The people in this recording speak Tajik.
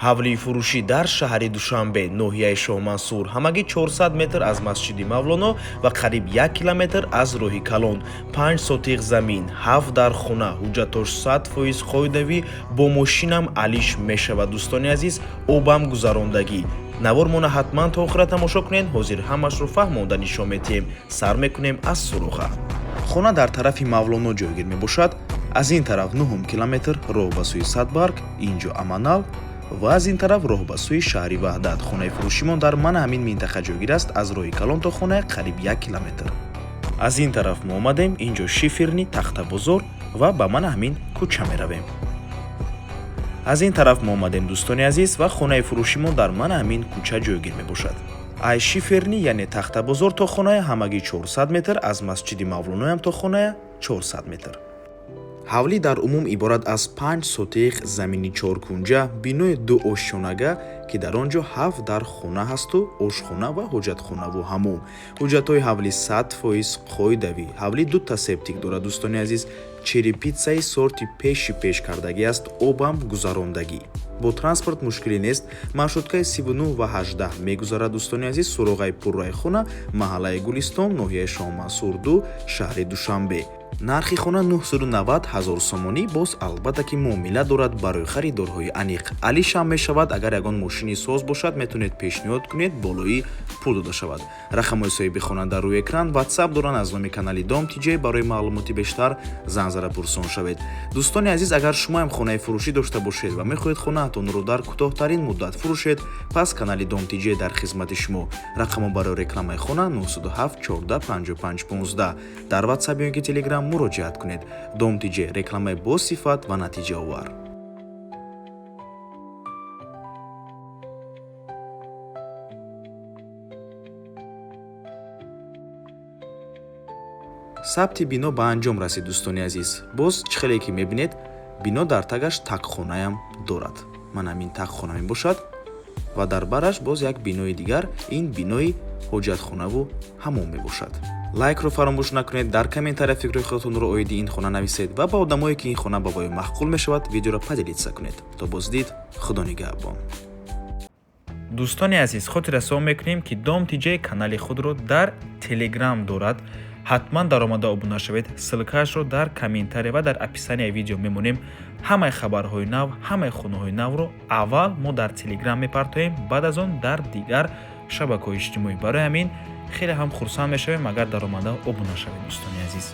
ҳавлии фурӯшӣ дар шаҳри Душанбе, ноҳияи Шоҳмансур, ҳамагӣ 400 метр аз масҷиди Мавлоно ва қариб 1 километр аз роҳи Калон, 5 сотиқ замин, 7 дар хона, ҳуҷҷатош 100% қоидавӣ, бо мошинам алиш мешавад. Дӯстони азиз, обам гузарондагӣ. Навормона ҳатман та охира тамошо кунед. ҳозир ҳамашро фаҳмонда нишон медиҳем. Сар мекунем аз суруха. хона дар тарафи Мавлоно ҷойгир мебошад. аз ин тараф 9 километр роҳ ба сӯи Садбарг, инҷо Аманал, ва аз ин тараф роҳ ба сӯи шаҳри Ваҳдат. хонаи фурӯшимон дар мана ҳамин минтақа ҷойгир аст. аз роҳи Калон то хона қариб 1 километр. аз ин тараф мо омадем, инҷо Шиферни, Тахтабозор ва ба мана ҳамин кӯча меравем. аз ин тараф мо омадем дӯстони азиз ва хонаи фурӯшимон дар мана ҳамин кӯча ҷойгир мебошад. аз Шиферни яъне Тахтабозор то хоная ҳамагӣ 400 метр, аз масҷиди Мавлоноям то хоная 400 метр. ҳавлӣ дар умум иборат аз 5 сотиқ замини чоркунҷа, бинои 2 ошёнага ки дар он ҷо 7 дар хона ҳасту ошхона ва ҳоҷатхонаву ҳамум. ҳуҷҷатҳои ҳавлӣ 100% қоидавӣ. ҳавлӣ 2 септик дорад дӯстони азиз. черепитсаи сорти пешкардагӣ аст, обам гузарондагӣ. бо транспорт мушкилӣ нест. маршруткаи 39 ва 18 мегузарад дӯстони азиз. суроғаи пурраи хона, маҳаллаи Гулистон, ноҳияи Шоҳмансур 2, шаҳри Душанбе. нархи хона 990 000 сомонӣ. боз албатта ки муомила дорад барои харидорҳои аниқ. алишам мешавад. агар ягон мошини соз бошад, метавонед пешниҳод кунед болои пул дода шавад. рақамҳои соҳиби хона дар рӯи экран. ватсап доранд. аз номи канали Дом TJ барои маълумоти бештар зан зада пурсон шавед. дӯстони азиз, агар шумоам хонаи фурӯшӣ дошта бошед ва мехоҳед хонаатонро дар кӯтоҳтарин муддат фурӯшед, пас канали Дом TJ дар хизмати шумо. рақамо барои рекламаи хона 907 14 55 15. дар ватсап ё ки телеграм муроҷиат кунед. Дом TJ, рекламаи босифат ва натиҷаовар. сабти бино ба анҷом расид дӯстони азиз. боз чӣ хеле ки мебинед, бино дар тагаш такхонаям дорад. мана ин такхона мебошад ва дар бараш боз як бинои дигар, ин бинои ҳоҷатхонаву ҳамом мебошад. лайкро фаромӯш накунед. дар комментария фикрҳои худатонро оиди ин хона нависед ва ба одамое ки ин хона ба вои маъқул мешавад видеоро поделиться кунед. то боздид, худо нигаҳбон. дӯстони азиз, хотир расон мекунем ки Дом TJ канали худро дар Telegram дорад. ҳатман даромада обуна шавед. ссилкаашро дар комментария ва дар описанияи видео мемонем. ҳамаи хабарҳои нав, ҳамаи хонаҳои навро аввал мо дар Telegram мепартоем, баъд аз он дар дигар шабакаҳои иҷтимоӣ. барои ҳамин хеле ҳам хурсанд мешавем агар даромада обуна шавед дӯстони азиз.